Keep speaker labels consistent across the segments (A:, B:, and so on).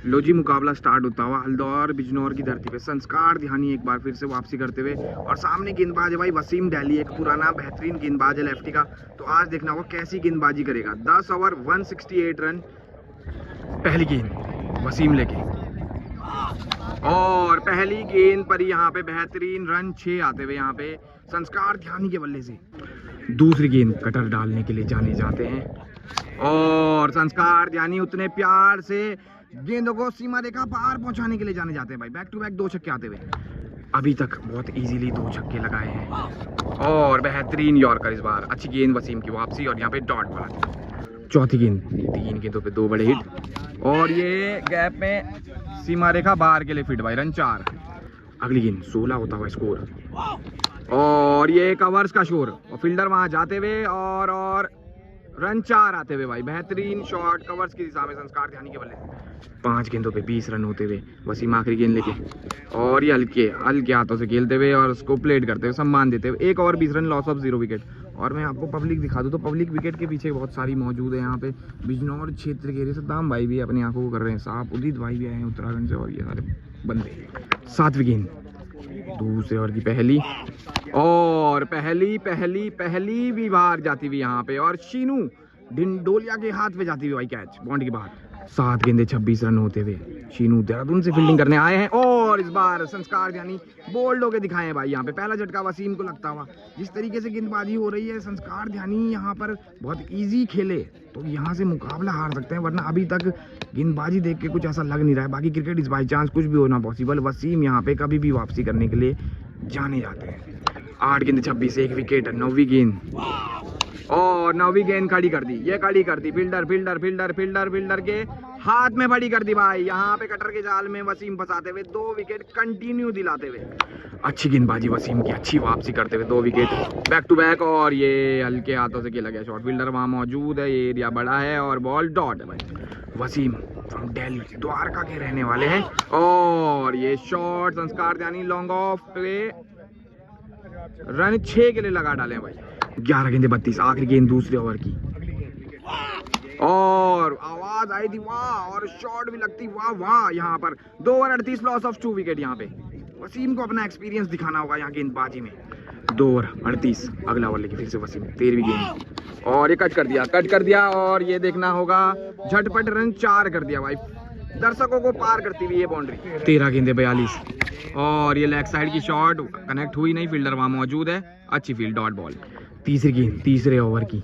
A: लो जी, मुकाबला स्टार्ट होता हुआ हल्दौर बिजनौर की धरती पे संस्कार ध्यानी एक बार फिर से वापसी करते हुए, और सामने गेंदबाज है भाई वसीम डेली, एक पुराना बेहतरीन गेंदबाज है लेफ्टी का। तो आज देखना होगा कैसी गेंदबाजी करेगा। 10 ओवर 168 रन। पहली गेंद वसीम लेके, और पहली गेंद पर यहाँ पे बेहतरीन रन 6 आते हुए यहाँ पे संस्कार ध्यानी के बल्ले से। दूसरी गेंद कटर डालने के लिए जाने जाते हैं, और संस्कार ध्यानी उतने प्यार से गेंदों को सीमा रेखा पार पहुंचाने के लिए जाने जाते हैं भाई। बैक टू बैक 2 छक्के आते हुए, अभी तक बहुत इजीली 2 छक्के लगाए हैं, और बेहतरीन यॉर्कर इस बार। अच्छी गेंद वसीम की वापसी, और यहाँ पे डॉट बना। चौथी गेंद, 3 गेंदों पे 2 बड़े हिट, और ये गैप में सीमा रेखा बाहर के लिए फिट भाई। रन 4। अगली गेंद 16 होता हुआ स्कोर, और ये कवर्स का शोर, और फील्डर वहां जाते हुए, और रन 4 आते हुए भाई। बेहतरीन शॉट कवर्स की दिशा में संस्कार ध्यानी के बल्ले। 5 गेंदों पे 20 रन होते हुए वसीम आखिरी गेंद लेके, और ये हल्के हाथों से खेलते हुए और उसको प्लेट करते हुए सम्मान देते हुए। 1 over 20 run, loss of 0 wicket. और मैं आपको पब्लिक दिखा दूं तो पब्लिक विकेट के पीछे बहुत सारी मौजूद है यहाँ पे। बिजनौर क्षेत्र के सद्दाम भाई भी अपनी आंखों को कर रहे हैं साफ, उदित भाई भी आए हैं उत्तराखंड से, और ये सारे बंदे। 7वीं गेंद दूसरे ओवर की पहली, और पहली भी बाहर जाती हुई यहाँ पे, और शीनू डिंडोलिया के हाथ में जाती हुई भाई कैच बाउंड्री के बाहर। 7 गेंदे 26 रन होते हुए शीनू देहरादून से फील्डिंग करने आए हैं, और इस बार संस्कार यानी बोल्ड होके दिखाए हैं भाई यहाँ पे। पहला झटका वसीम को लगता हुआ। जिस तरीके से गेंदबाजी हो रही है, संस्कार ध्यानी यहाँ पर बहुत इजी खेले तो यहाँ से मुकाबला हार सकते हैं, वरना अभी तक गेंदबाजी देख के कुछ ऐसा लग नहीं रहा है। बाकी क्रिकेट इस बाई चांस कुछ भी होना पॉसिबल। वसीम यहाँ पे कभी भी वापसी करने के लिए जाने जाते हैं। 8 गेंदे 26, 1 विकेट। 9वीं गेंद, और 9वीं गेंद खड़ी कर दी। ये खड़ी कर दी फील्डर के हाथ में बड़ी कर दी भाई। यहाँ पे कटर के जाल में वसीम फंसाते हुए 2 विकेट कंटिन्यू दिलाते हुए। अच्छी गेंदबाजी वसीम की, अच्छी वापसी करते हुए 2 विकेट बैक टू बैक, और ये हल्के हाथों से खेला गया शॉट। फील्डर वहाँ मौजूद है, ये एरिया बड़ा है, और बॉल डॉट है भाई। वसीम फ्रॉम दिल्ली, द्वारका के रहने वाले हैं, और ये शॉट संस्कार यानी लॉन्ग ऑफ पे रन 6 के लिए लगा डाले भाई। 11 गेंदे 32, आखिरी गेंद दूसरे ओवर की, और आवाज आई थी वाह, और शॉट भी लगती वाह वाह। यहाँ पर 2 ओवर 38, लॉस ऑफ 2 विकेट। यहाँ पे वसीम को अपना एक्सपीरियंस दिखाना होगा यहाँ गेंदबाजी में। 2 ओवर 38, अगला ओवर लेके फिर से वसीम। 13वीं गेंद, और ये कट कर दिया, और ये देखना होगा झटपट रन 4 कर दिया भाई, दर्शकों को पार करती हुई ये बाउंड्री। 13 गेंदे 42, और ये लेग साइड की शॉट कनेक्ट हुई नहीं, फील्डर वहां मौजूद है, अच्छी फील्ड, डॉट बॉल। 3री गेंद तीसरे ओवर की,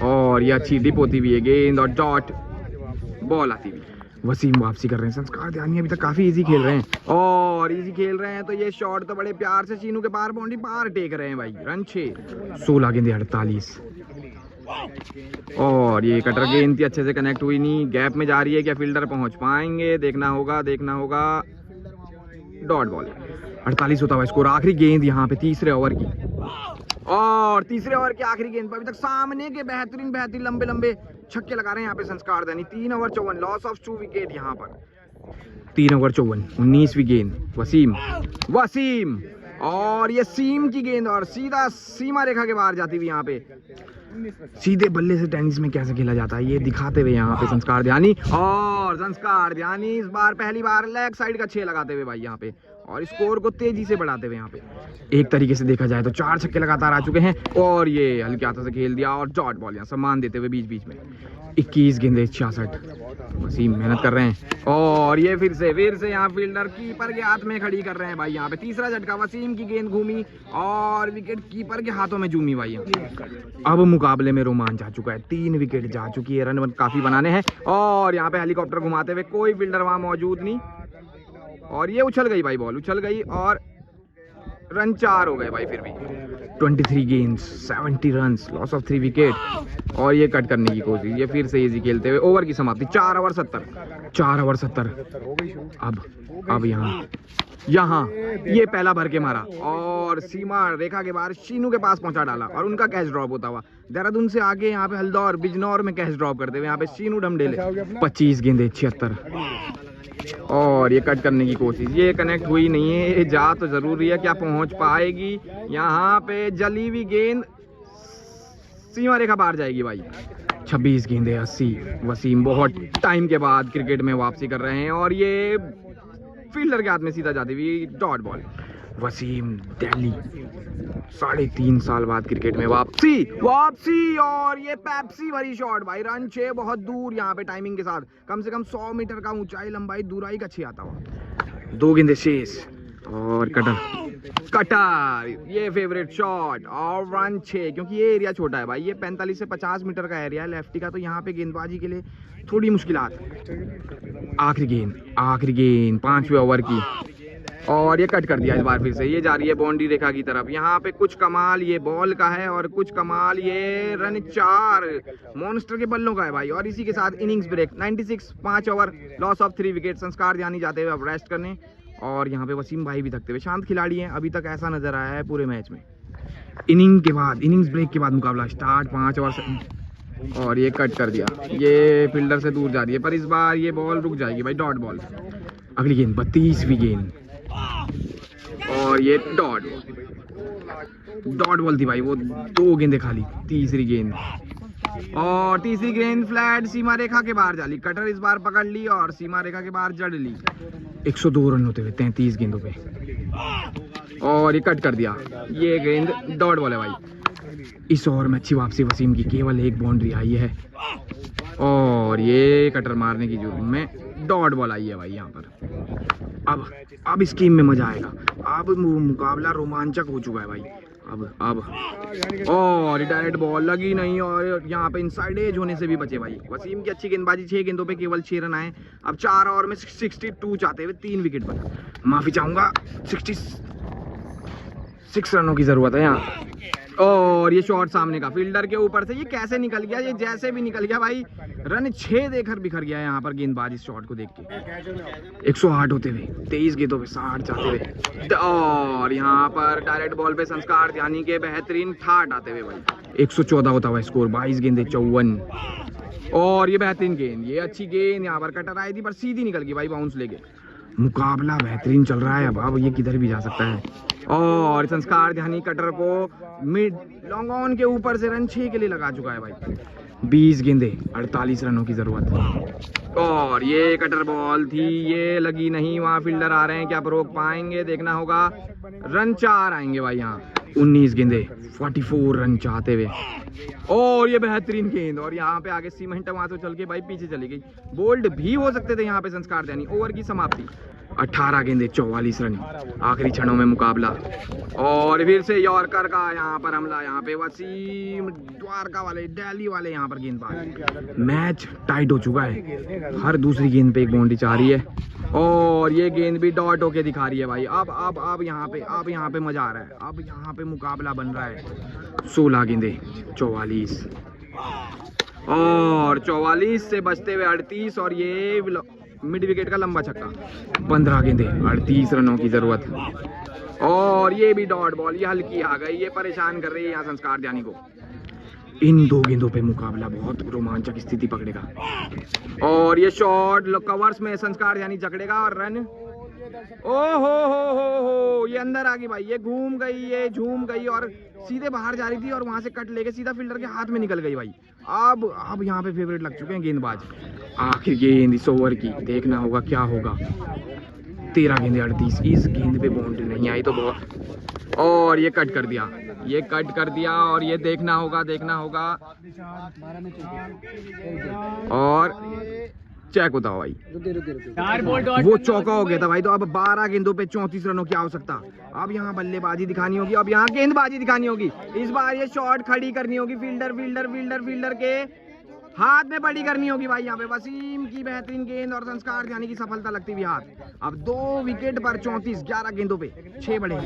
A: और ये अच्छी डिप होती हुई है गेंद, और डॉट बॉल आती हुई। वसीम वापसी कर रहे हैं। संस्कार ध्यानी अभी तक काफी इजी खेल रहे हैं, और इजी खेल रहे हैं तो ये शॉट तो बड़े प्यार से शीनू के पार बाउंड्री पार टेक रहे हैं भाई। रन 6। 16 गेंदे 48, और ये कटर गेंद थी, अच्छे से कनेक्ट हुई नहीं, गैप में जा रही है, क्या फील्डर पहुंच पाएंगे? देखना होगा डॉट बॉल। 48 होता हुआ स्कोर। आखिरी गेंद यहाँ पे तीसरे ओवर की, और तीसरे ओवर की आखिरी गेंद पर अभी तक सामने के बेहतरीन लंबे छक्के लगा रहे हैं यहाँ पे संस्कार ध्यानी। 3 ओवर 54, लॉस ऑफ 2 विकेट। यहाँ पर 3 ओवर 54, 19वीं गेंद वसीम, और ये सीम की गेंद, और सीधा सीमा रेखा के बाहर जाती हुई यहाँ पे। सीधे बल्ले से टेनिस में कैसे खेला जाता है ये दिखाते हुए यहाँ पे संस्कार ध्यानी, और संस्कार ध्यानी इस बार पहली बार लेग साइड का 6 लगाते हुए भाई यहाँ पे, और स्कोर को तेजी से बढ़ाते हुए यहाँ पे। एक तरीके से देखा जाए तो 4 छक्के लगातार आ चुके हैं, और ये हल्के हाथों से खेल दिया, और डॉट बॉल यहाँ सम्मान देते हुए बीच में। 21 गेंदे 66, वसीम मेहनत कर रहे हैं, और ये फिर से यहाँ फील्डर कीपर के हाथ में खड़ी कर रहे हैं भाई यहाँ पे। तीसरा झटका, वसीम की गेंद घूमी, और विकेट कीपर के हाथों में जूमी भाई यहाँ। अब मुकाबले में रोमांच आ चुका है, 3 विकेट जा चुकी है, रन काफी बनाने हैं, और यहाँ पे हेलीकॉप्टर घुमाते हुए कोई फील्डर वहां मौजूद नहीं, और ये उछल गई भाई, बॉल उछल गई, और रन 4 हो गए भाई। फिर भी 23 गेंद 70 रन, लॉस ऑफ 3 विकेट, और ये कट करने की कोशिश, ये फिर से इजी खेलते हुए ओवर की समाप्ति। 4 ओवर 70। अब यहाँ ये पहला भर के मारा, और सीमा रेखा के बाहर शीनू के पास पहुंचा डाला, और उनका कैच ड्रॉप होता हुआ देहरादून से आगे यहाँ पे हल्दौर बिजनौर में कैच ड्रॉप करते हुए यहाँ पे शीनू ढमडेले। 25 गेंदे 76, और ये कट करने की कोशिश, ये कनेक्ट हुई नहीं है, ये जा तो जरूरी है, क्या पहुंच पाएगी? यहाँ पे जली हुई गेंद सीमा रेखा बाहर जाएगी भाई। 26 गेंदे 80। वसीम बहुत टाइम के बाद क्रिकेट में वापसी कर रहे हैं और ये फील्डर के हाथ में सीधा जाती हुई डॉट बॉल। वसीम दिल्ली 3.5 साल बाद क्रिकेट में वापसी और ये पेप्सी भरी शॉट भाई। रन 6 बहुत दूर यहाँ पे टाइमिंग के साथ, कम से कम 100 मीटर का ऊंचाई लंबाई दूराई का 6 आता हुआ। 2 गेंदे शेष और कटर ये फेवरेट शॉट और रन 6, क्योंकि ये एरिया छोटा है भाई, ये 45 से 50 मीटर का एरिया है लेफ्टी का, तो यहाँ पे गेंदबाजी के लिए थोड़ी मुश्किलात। आखिरी गेंद 5वें ओवर की और ये कट कर दिया इस बार फिर से। ये जा रही है बाउंड्री रेखा की तरफ। यहाँ पे कुछ कमाल ये बॉल का है और कुछ कमाल ये रन 4 मॉन्स्टर के बल्लों का है भाई। और इसी के साथ innings break 96 5 over loss of 3 wicket. Sanskar Dhyani जाते हुए अब रेस्ट करने और यहाँ पे वसीम भाई भी थकते हुए। शांत खिलाड़ी हैं, अभी तक ऐसा नजर आया है पूरे मैच में। इनिंग्स ब्रेक के बाद मुकाबला स्टार्ट 5 ओवर से और ये कट कर दिया। ये फील्डर से दूर जा रही है पर इस बार ये बॉल रुक जाएगी भाई, डॉट बॉल। अगली गेंद 32वीं गेंद और ये डॉट बॉल थी भाई, वो 2 गेंदें खाली। तीसरी गेंद फ्लैट सीमा रेखा के बाहर जाली। कटर इस बार पकड़ ली और सीमा रेखा के बाहर जड़ ली। 102 रन होते हुए 33 गेंदों पे और ये कट कर दिया। ये गेंद डॉट बॉल है भाई। इस ओवर में अच्छी वापसी वसीम की, केवल 1 बाउंड्री आई है और ये कटर मारने की जरूरत में डॉट बॉल आई है भाई यहाँ पर। अब इस गेम में मजा आएगा। अब मुकाबला रोमांचक हो चुका है भाई। अब और डायरेक्ट बॉल लगी नहीं और यहाँ पे इनसाइड एज होने से भी बचे भाई। वसीम की अच्छी गेंदबाजी, 6 गेंदों पे केवल 6 रन आए। अब 4 ओवर में 62 चाहते हुए 3 विकेट पर। माफी चाहूंगा, 66 रनों की जरूरत है यहाँ। और ये शॉट सामने का फील्डर के ऊपर से, ये कैसे निकल गया, ये जैसे भी निकल गया भाई। रन 6 देकर बिखर गया यहाँ पर गेंदबाज इस शॉट को देख के। 108 होते हुए 23 गेंदों पे 60 चाहते हुए और यहाँ पर डायरेक्ट बॉल पे संस्कार ध्यानी के बेहतरीन ठाट आते हुए भाई। 114 होता हुआ स्कोर, 22 गेंदे 54 और ये बेहतरीन गेंद, ये अच्छी गेंद यहाँ पर कटर आई थी पर सीधी निकल गई भाई, बाउंस लेके। मुकाबला बेहतरीन चल रहा है। अब ये किधर भी जा सकता है और संस्कार ध्यानी कटर को मिड लॉन्ग ऑन के ऊपर से रन 6 के लिए लगा चुका है भाई। 20 गेंदे 48 रनों की जरूरत और ये कटर बॉल थी, ये लगी नहीं। वहाँ फील्डर आ रहे हैं, क्या रोक पाएंगे, देखना होगा। रन 4 आएंगे भाई यहाँ। 19 गेंदे 44 रन चाहते हुए और ये बेहतरीन गेंद और यहाँ पे आगे सीमेंट वहां से चल के भाई पीछे चली गई। बोल्ड भी हो सकते थे यहाँ पे संस्कार ध्यानी। ओवर की समाप्ति 18 गेंदे 44 रन। आखिरी क्षणों में मुकाबला और फिर से यॉर्कर का यहाँ पर हमला। यहाँ पे वसीम, द्वारका वाले, दिल्ली वाले यहाँ पर गेंदबाज। मैच टाइट हो चुका है। हर दूसरी गेंद पे 1 बाउंड्री चाह रही है और ये गेंद भी डॉट होके दिखा रही है भाई। अब यहाँ पे मजा आ रहा है। अब यहाँ पे मुकाबला बन रहा है। 16 गेंदे 44 और 44 से बचते हुए 38 और ये मिड विकेट का लंबा छक्का। 15 गेंदे 38 रनों की जरूरत और ये भी डॉट बॉल। ये हल्की आ गई, ये परेशान कर रही है यहाँ संस्कार ध्यानी को। इन 2 गेंदों पे मुकाबला बहुत रोमांचक स्थिति पकड़ेगा और ये शॉट कवर्स में संस्कार ध्यानी जकड़ेगा और रन। ओ हो, ये अंदर आ गई भाई, ये घूम गई, ये झूम गई और सीधे बाहर जा रही थी और वहां से कट लेके सीधा फील्डर के हाथ में निकल गई भाई। अब यहाँ पे फेवरेट लग चुके हैं गेंदबाज। आखिर गेंद इस ओवर की, देखना होगा क्या होगा। 13 गेंदे 38। इस गेंद पे बाउंड्री नहीं आई तो बहुत और ये कट कर दिया और ये देखना होगा और चेक होता हो भाई। वो चौका हो गया था भाई। तो अब 12 गेंदों पे 34 रनों की आवश्यकता। अब यहाँ बल्लेबाजी दिखानी होगी, अब यहाँ गेंदबाजी दिखानी होगी। इस बार ये शॉट खड़ी करनी होगी, फील्डर के हाथ में बड़ी करनी होगी भाई। यहाँ पे वसीम की बेहतरीन गेंद और संस्कार ध्यानी की सफलता लगती हुई हाथ। अब 2 विकेट पर 34, 11 गेंदों पे 6 बड़े,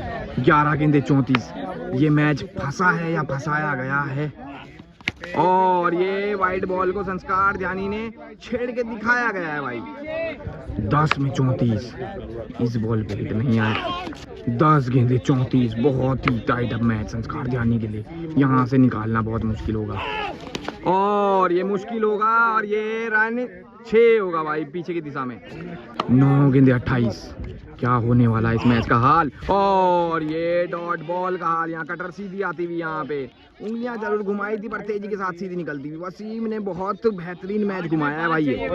A: 11 गेंदे 34। ये मैच फंसा है या फंसाया गया है और ये वाइट बॉल को संस्कार ध्यानी ने छेड़ के दिखाया गया है भाई। 10 में 34। इस बॉल पे हिट नहीं आया। 10 गेंदे 34। बहुत ही टाइट अप मैच संस्कार ध्यानी के लिए। यहाँ से निकालना बहुत मुश्किल होगा और ये रन 6 होगा भाई पीछे की दिशा में। 9 गेंदे 28। क्या होने वाला है इस मैच का हाल। और ये डॉट बॉल का हाल। यहाँ कटर सीधी आती हुई, यहाँ पे उंगलियां जरूर घुमाई थी पर तेजी के साथ सीधी निकलती हुई। वसीम ने बहुत बेहतरीन मैच घुमाया है भाई ये।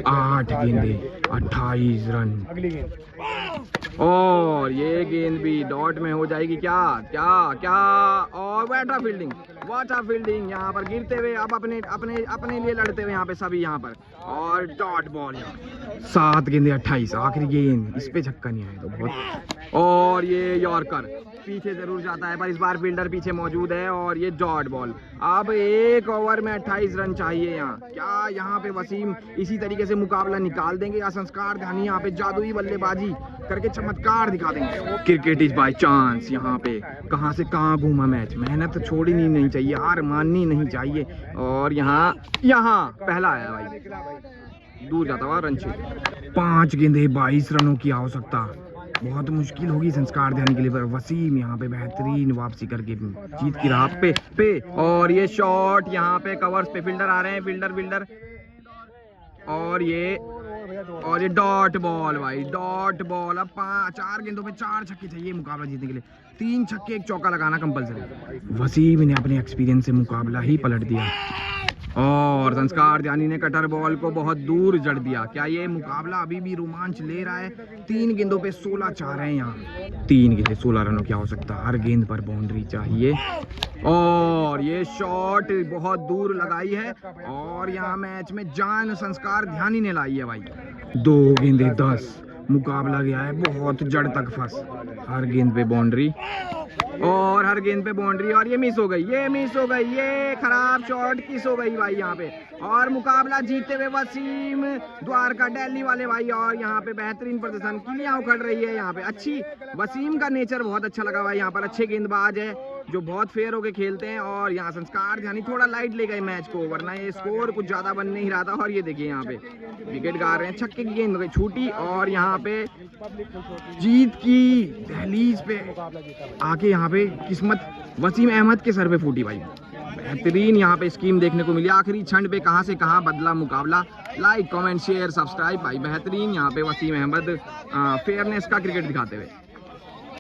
A: 8 गेंदे 28 रन। और ये गेंद भी डॉट में हो जाएगी क्या क्या क्या। और वाटा फील्डिंग, वाटा फील्डिंग यहाँ पर गिरते हुए अब अपने अपने अपने लिए लड़ते हुए यहाँ पे सभी यहाँ पर। और डॉट बॉल यहाँ 7 गेंदे 28। आखिरी गेंद, इस पे छक्का नहीं आया तो बहुत। और ये यॉर्कर पीछे जरूर जाता है पर इस बार फील्डर पीछे मौजूद है। और ये डॉट बॉल। अब 1 ओवर में 28 रन चाहिए यहाँ। क्या यहाँ पे वसीम इसी तरीके से मुकाबला निकाल देंगे या संस्कार ध्यानी यहाँ पे जादुई बल्लेबाजी करके चमत्कार दिखा देंगे। Cricket is by chance. यहाँ पे कहाँ से कहाँ घूमा मैच। मेहनत छोड़नी नहीं चाहिए, हार माननी नहीं चाहिए। और यहाँ पहला आया भाई, दूर जाता हुआ रन 6। 5 गेंदे 22 रनों की आवश्यकता। बहुत मुश्किल होगी संस्कार ध्यानी के लिए पर वसीम यहाँ पे बेहतरीन वापसी करके जीत की राह पे। और ये शॉट यहाँ पे कवर्स पे फील्डर आ रहे हैं, फील्डर। और ये डॉट बॉल भाई, डॉट बॉल। अब 4 गेंदों पे 4 छक्के चाहिए मुकाबला जीतने के लिए। 3 छक्के 1 चौका लगाना कंपलसरी। वसीम ने अपने एक्सपीरियंस से मुकाबला ही पलट दिया। और संस्कार ध्यानी ने कटर बॉल को बहुत दूर जड़ दिया। क्या ये मुकाबला अभी भी रोमांच ले रहा है। 3 गेंदों पे 16 चाह रहे हैं यहाँ। 3 गेंदे 16 रनों की आवश्यकता। हर गेंद पर बाउंड्री चाहिए। और ये शॉट बहुत दूर लगाई है। और यहाँ मैच में जान संस्कार ध्यानी ने लाई है भाई। 2 गेंदे 10। मुकाबला गया है बहुत जड़ तक फंस। हर गेंद पे बाउंड्री और हर गेंद पे बाउंड्री। और ये मिस हो गई, ये खराब शॉट किस हो गई भाई यहाँ पे। और मुकाबला जीतते हुए वसीम द्वारका दिल्ली वाले भाई। और यहाँ पे बेहतरीन प्रदर्शन, किलियां उखड़ रही है यहाँ पे। अच्छी वसीम का नेचर बहुत अच्छा लगा भाई। यहाँ पर अच्छे गेंदबाज है जो बहुत फेयर होके खेलते हैं। और यहाँ संस्कार ध्यानी थोड़ा लाइट ले गए मैच को, वरना ये स्कोर कुछ ज्यादा बन नहीं रहा था। और ये देखिए यहाँ पे विकेट गा रहे हैं, छक्के की गेंद गई छूटी। और यहाँ पे जीत की दहलीज पे आके यहाँ पे किस्मत वसीम अहमद के सर पे फूटी भाई। बेहतरीन यहाँ पे स्कीम देखने को मिली। आखिरी क्षण पे कहाँ से कहाँ बदला मुकाबला। लाइक कमेंट शेयर सब्सक्राइब भाई। बेहतरीन यहाँ पे वसीम अहमद फेयरनेस का क्रिकेट दिखाते हुए।